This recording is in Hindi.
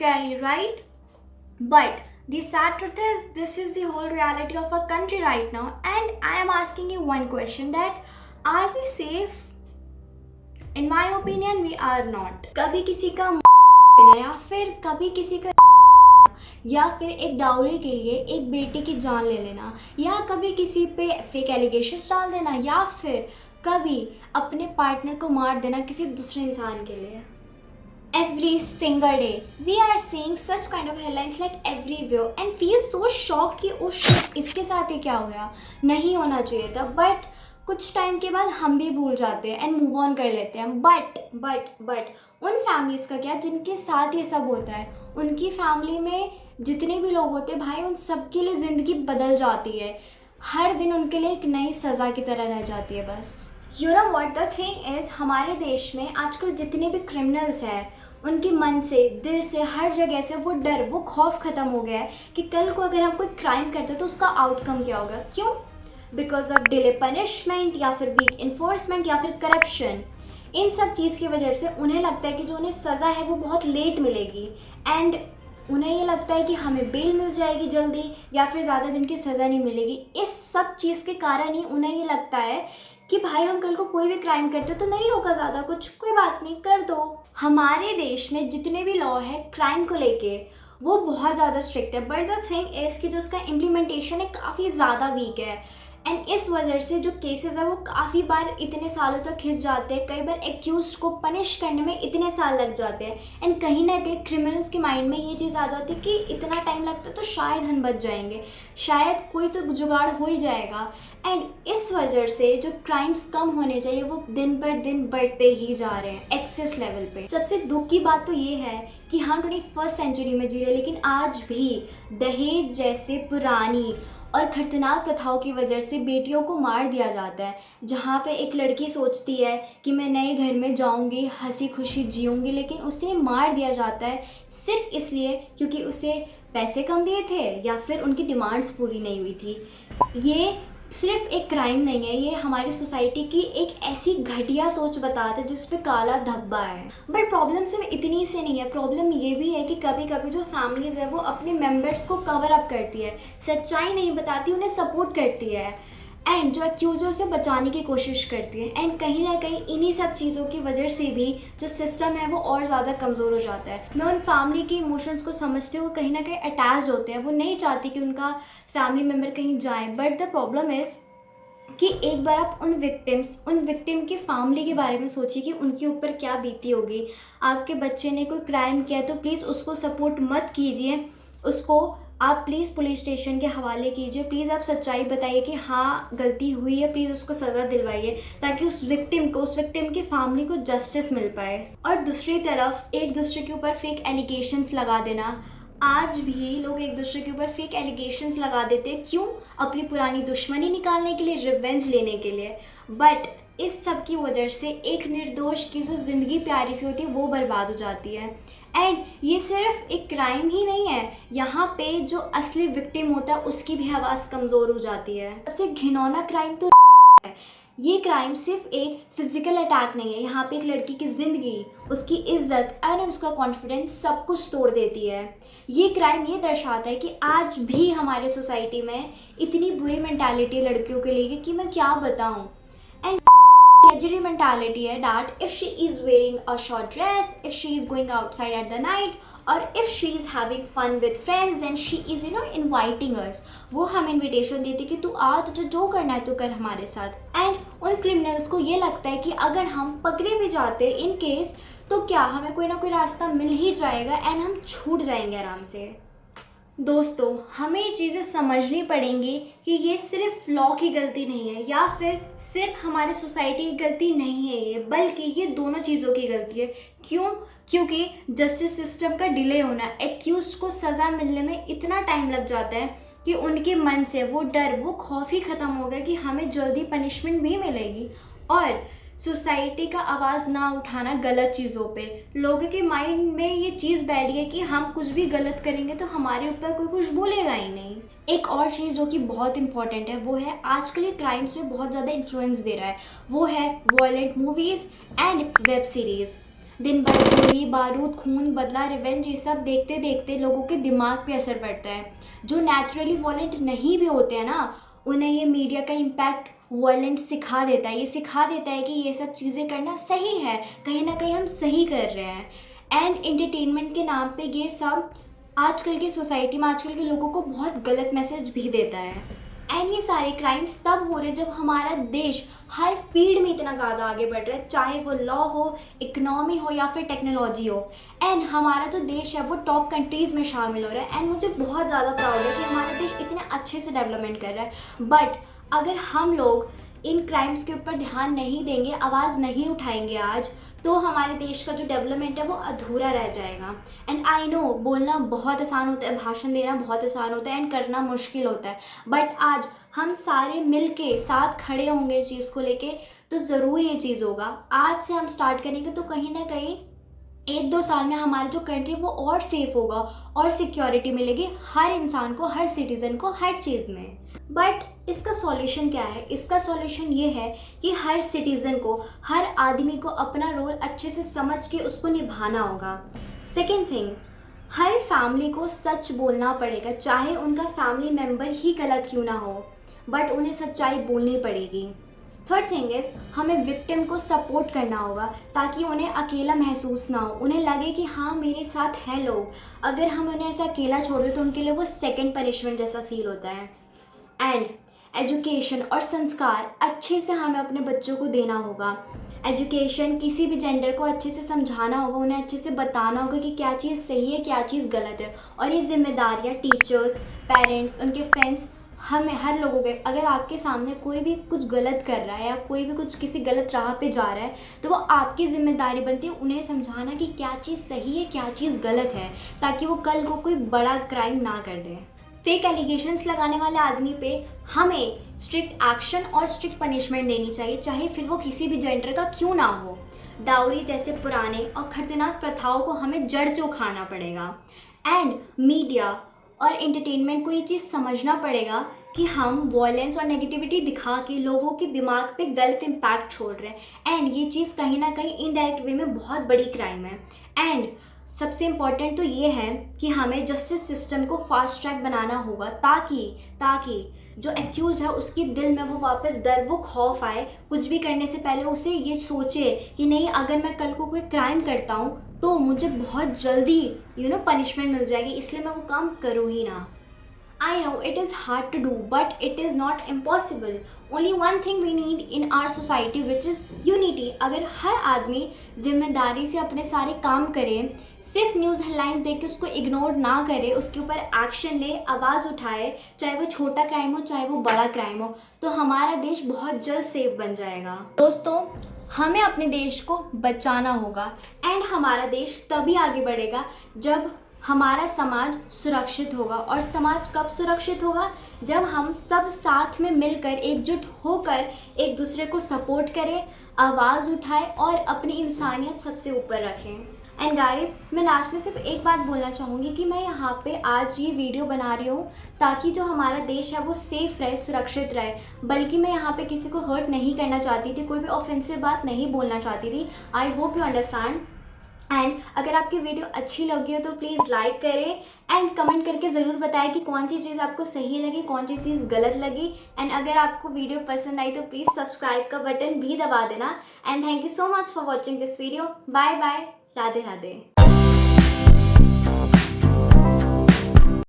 scary, right? But the sad truth is, this is the whole reality of our country right now. And I am asking you one question, that are we safe? In my opinion, we are not. कभी किसी का लेना, या फिर कभी किसी का, या फिर एक डाउरी के लिए एक बेटी की जान ले लेना, या कभी किसी पे फेक एलिगेशंस डाल देना, या फिर कभी अपने पार्टनर को मार देना किसी दूसरे इंसान के लिए. Every single day we are seeing such kind of headlines like everywhere and feel so shocked कि oh shit, इसके साथ ये क्या हो गया, नहीं होना चाहिए था. बट कुछ टाइम के बाद हम भी भूल जाते हैं एंड मूव ऑन कर लेते हैं. बट उन फैमिलीज़ का क्या जिनके साथ ये सब होता है? उनकी फैमिली में जितने भी लोग होते हैं भाई, उन सबके लिए ज़िंदगी बदल जाती है. हर दिन उनके लिए एक नई सज़ा की तरह रह जाती है बस. You know what the thing is, हमारे देश में आजकल जितने भी क्रिमिनल्स हैं उनके मन से, दिल से, हर जगह से वो डर, वो खौफ ख़त्म हो गया है कि कल को अगर हम कोई क्राइम करते तो उसका आउटकम क्या होगा. क्यों? बिकॉज ऑफ डिले पनिशमेंट, या फिर वीक इन्फोर्समेंट, या फिर करप्शन. इन सब चीज़ की वजह से उन्हें लगता है कि जो उन्हें सज़ा है वो बहुत लेट मिलेगी, एंड उन्हें ये लगता है कि हमें बेल मिल जाएगी जल्दी, या फिर ज़्यादा दिन की सज़ा नहीं मिलेगी. इस सब चीज़ के कारण ही उन्हें ये लगता है कि भाई हम कल को कोई भी क्राइम करते तो नहीं होगा ज़्यादा कुछ, कोई बात नहीं, कर दो. हमारे देश में जितने भी लॉ है क्राइम को लेके वो बहुत ज़्यादा स्ट्रिक्ट है, बट द थिंग इज़ कि जो उसका इम्प्लीमेंटेशन है काफ़ी ज़्यादा वीक है. एंड इस वजह से जो केसेस है वो काफ़ी बार इतने सालों तक खिंच जाते हैं. कई बार एक्यूज को पनिश करने में इतने साल लग जाते हैं, एंड कहीं ना कहीं क्रिमिनल्स के माइंड में ये चीज़ आ जाती है कि इतना टाइम लगता है तो शायद हम बच जाएंगे, शायद कोई तो जुगाड़ हो ही जाएगा. एंड इस वजह से जो क्राइम्स कम होने चाहिए वो दिन पर दिन बढ़ते ही जा रहे हैं एक्सेस लेवल पे. सबसे दुख की बात तो ये है कि हम 21st सेंचुरी में जी रहे हैं, लेकिन आज भी दहेज जैसे पुरानी और खतरनाक प्रथाओं की वजह से बेटियों को मार दिया जाता है. जहाँ पे एक लड़की सोचती है कि मैं नए घर में जाऊँगी, हंसी खुशी जीऊँगी, लेकिन उसे मार दिया जाता है सिर्फ इसलिए क्योंकि उसे पैसे कम दिए थे या फिर उनकी डिमांड्स पूरी नहीं हुई थी. ये सिर्फ एक क्राइम नहीं है, ये हमारी सोसाइटी की एक ऐसी घटिया सोच बताता है जिस पे काला धब्बा है. बट प्रॉब्लम सिर्फ इतनी से नहीं है, प्रॉब्लम ये भी है कि कभी कभी जो फैमिलीज़ है वो अपने मेंबर्स को कवर अप करती है, सच्चाई नहीं बताती, उन्हें सपोर्ट करती है, एंड जो एक्यूजर से बचाने की कोशिश करती है. एंड कहीं ना कहीं इन्हीं सब चीज़ों की वजह से भी जो सिस्टम है वो और ज़्यादा कमज़ोर हो जाता है. मैं उन फैमिली के इमोशंस को समझती हूँ, कहीं ना कहीं अटैच होते हैं, वो नहीं चाहती कि उनका फैमिली मेम्बर कहीं जाए. बट द प्रॉब्लम इज़ कि एक बार आप उन विक्टिम की फैमिली के बारे में सोचिए कि उनके ऊपर क्या बीती होगी. आपके बच्चे ने कोई क्राइम किया तो प्लीज़ उसको सपोर्ट मत कीजिए, उसको आप प्लीज़ पुलिस स्टेशन के हवाले कीजिए. प्लीज़ आप सच्चाई बताइए कि हाँ गलती हुई है, प्लीज़ उसको सज़ा दिलवाइए ताकि उस विक्टिम की फैमिली को जस्टिस मिल पाए. और दूसरी तरफ एक दूसरे के ऊपर फेक एलिगेशंस लगा देना. आज भी लोग एक दूसरे के ऊपर फेक एलिगेशंस लगा देते हैं. क्यों? अपनी पुरानी दुश्मनी निकालने के लिए, रिवेंज लेने के लिए. बट इस सब की वजह से एक निर्दोष की जो ज़िंदगी प्यारी सी होती है वो बर्बाद हो जाती है. एंड ये सिर्फ एक क्राइम ही नहीं है, यहाँ पे जो असली विक्टिम होता है उसकी भी आवाज़ कमज़ोर हो जाती है. सबसे घिनौना क्राइम तो है. ये क्राइम सिर्फ एक फिजिकल अटैक नहीं है, यहाँ पे एक लड़की की ज़िंदगी, उसकी इज्जत एंड उसका कॉन्फिडेंस सब कुछ तोड़ देती है. ये क्राइम ये दर्शाता है कि आज भी हमारे सोसाइटी में इतनी बुरी मेंटालिटी है लड़कियों के लिए कि मैं क्या बताऊँ. एंड tragedy mentality है that if she is wearing a short dress, if she is going outside at the night, or if she is having fun with friends, then she is inviting us. वो हम इनविटेशन देती कि तू आ, तुझे जो करना है तू कर हमारे साथ. एंड उन क्रिमिनल्स को ये लगता है कि अगर हम पकड़े भी जाते इन केस तो क्या हमें कोई ना कोई रास्ता मिल ही जाएगा एंड हम छूट जाएंगे आराम से. दोस्तों, हमें ये चीज़ें समझनी पड़ेंगी कि ये सिर्फ लॉ की गलती नहीं है या फिर सिर्फ हमारी सोसाइटी की गलती नहीं है ये, बल्कि ये दोनों चीज़ों की गलती है. क्यों? क्योंकि जस्टिस सिस्टम का डिले होना, एक्यूज को सज़ा मिलने में इतना टाइम लग जाता है कि उनके मन से वो डर, वो खौफ ही ख़त्म हो गया कि हमें जल्दी पनिशमेंट भी मिलेगी. और सोसाइटी का आवाज़ ना उठाना गलत चीज़ों पे, लोगों के माइंड में ये चीज़ बैठ गई कि हम कुछ भी गलत करेंगे तो हमारे ऊपर कोई कुछ बोलेगा ही नहीं. एक और चीज़ जो कि बहुत इंपॉर्टेंट है वो है आजकल ये क्राइम्स में बहुत ज़्यादा इन्फ्लुएंस दे रहा है, वो है violent movies and web series. दिन भर गोली बारूद खून बदला रिवेंज ये सब देखते देखते लोगों के दिमाग पे असर पड़ता है। जो नेचुरली वॉलेंट नहीं भी होते हैं ना, उन्हें ये मीडिया का इम्पैक्ट वॉलेंट सिखा देता है। ये सिखा देता है कि ये सब चीज़ें करना सही है, कहीं ना कहीं हम सही कर रहे हैं। एंड एंटरटेनमेंट के नाम पे ये सब आजकल की सोसाइटी में आजकल के लोगों को बहुत गलत मैसेज भी देता है। एंड ये सारे क्राइम्स तब हो रहे हैं जब हमारा देश हर फील्ड में इतना ज़्यादा आगे बढ़ रहा है, चाहे वो लॉ हो, इकोनॉमी हो या फिर टेक्नोलॉजी हो। एंड हमारा जो देश है वो टॉप कंट्रीज़ में शामिल हो रहा है। एंड मुझे बहुत ज़्यादा प्राउड है कि हमारा देश इतने अच्छे से डेवलपमेंट कर रहा है। बट अगर हम लोग इन क्राइम्स के ऊपर ध्यान नहीं देंगे, आवाज़ नहीं उठाएंगे आज, तो हमारे देश का जो डेवलपमेंट है वो अधूरा रह जाएगा। एंड आई नो बोलना बहुत आसान होता है, भाषण देना बहुत आसान होता है एंड करना मुश्किल होता है, बट आज हम सारे मिल के साथ खड़े होंगे इस चीज़ को लेके तो ज़रूर ये चीज़ होगा। आज से हम स्टार्ट करेंगे तो कहीं ना कहीं 1-2 साल में हमारा जो कंट्री वो और सेफ होगा और सिक्योरिटी मिलेगी हर इंसान को, हर सिटीज़न को, हर चीज़ में। बट इसका सॉल्यूशन क्या है? इसका सॉल्यूशन ये है कि हर सिटीज़न को, हर आदमी को अपना रोल अच्छे से समझ के उसको निभाना होगा। सेकेंड थिंग, हर फैमिली को सच बोलना पड़ेगा, चाहे उनका फैमिली मेम्बर ही गलत क्यों ना हो, बट उन्हें सच्चाई बोलनी पड़ेगी। थर्ड थिंग इज़, हमें विक्टिम को सपोर्ट करना होगा ताकि उन्हें अकेला महसूस ना हो, उन्हें लगे कि हाँ मेरे साथ हैं लोग। अगर हम उन्हें ऐसा अकेला छोड़ दें तो उनके लिए वो सेकंड पनिशमेंट जैसा फील होता है। एंड एजुकेशन और संस्कार अच्छे से हमें अपने बच्चों को देना होगा। एजुकेशन किसी भी जेंडर को अच्छे से समझाना होगा, उन्हें अच्छे से बताना होगा कि क्या चीज़ सही है, क्या चीज़ गलत है। और ये जिम्मेदारियाँ टीचर्स, पेरेंट्स, उनके फ्रेंड्स, हमें हर लोगों के, अगर आपके सामने कोई भी कुछ गलत कर रहा है या कोई भी कुछ किसी गलत राह पे जा रहा है तो वो आपकी जिम्मेदारी बनती है उन्हें समझाना कि क्या चीज़ सही है, क्या चीज़ गलत है, ताकि वो कल को कोई बड़ा क्राइम ना कर दे। फेक एलिगेशंस लगाने वाले आदमी पे हमें स्ट्रिक्ट एक्शन और स्ट्रिक्ट पनिशमेंट देनी चाहिए, चाहे फिर वो किसी भी जेंडर का क्यों ना हो। डाउरी जैसे पुराने और खतरनाक प्रथाओं को हमें जड़ से उखाड़ना पड़ेगा। एंड मीडिया और एंटरटेनमेंट को ये चीज़ समझना पड़ेगा कि हम वॉयलेंस और नेगेटिविटी दिखा के लोगों के दिमाग पे गलत इम्पैक्ट छोड़ रहे हैं। एंड ये चीज़ कहीं ना कहीं इनडायरेक्ट वे में बहुत बड़ी क्राइम है। एंड सबसे इम्पॉर्टेंट तो ये है कि हमें जस्टिस सिस्टम को फास्ट ट्रैक बनाना होगा ताकि जो एक्यूज है उसके दिल में वो वापस डर, वो खौफ आए, कुछ भी करने से पहले उसे ये सोचे कि नहीं, अगर मैं कल को कोई क्राइम करता हूँ तो मुझे बहुत जल्दी पनिशमेंट मिल जाएगी, इसलिए मैं वो काम करूँ ही ना। I know it is hard to do, but it is not impossible. Only one thing we need in our society, which is unity. अगर हर आदमी जिम्मेदारी से अपने सारे काम करे, सिर्फ न्यूज़ हेडलाइंस देख के उसको इग्नोर ना करे, उसके ऊपर एक्शन ले, आवाज़ उठाए, चाहे वो छोटा क्राइम हो चाहे वो बड़ा क्राइम हो, तो हमारा देश बहुत जल्द सेफ बन जाएगा। दोस्तों, हमें अपने देश को बचाना होगा एंड हमारा देश तभी आगे बढ़ेगा जब हमारा समाज सुरक्षित होगा। और समाज कब सुरक्षित होगा? जब हम सब साथ में मिलकर, एकजुट होकर एक दूसरे को सपोर्ट करें, आवाज़ उठाएं और अपनी इंसानियत सबसे ऊपर रखें। एंड गाइस, मैं लास्ट में सिर्फ एक बात बोलना चाहूँगी कि मैं यहाँ पे आज ये वीडियो बना रही हूँ ताकि जो हमारा देश है वो सेफ़ रहे, सुरक्षित रहे, बल्कि मैं यहाँ पे किसी को हर्ट नहीं करना चाहती थी, कोई भी ऑफेंसिव बात नहीं बोलना चाहती थी। I hope you understand. And अगर आपकी वीडियो अच्छी लगी हो तो प्लीज़ लाइक करें एंड कमेंट करके ज़रूर बताएं कि कौन सी चीज़ आपको सही लगी, कौन सी चीज़ गलत लगी। एंड अगर आपको वीडियो पसंद आई तो प्लीज़ सब्सक्राइब का बटन भी दबा देना। And thank you so much for watching this video. Bye bye, Radhe Radhe.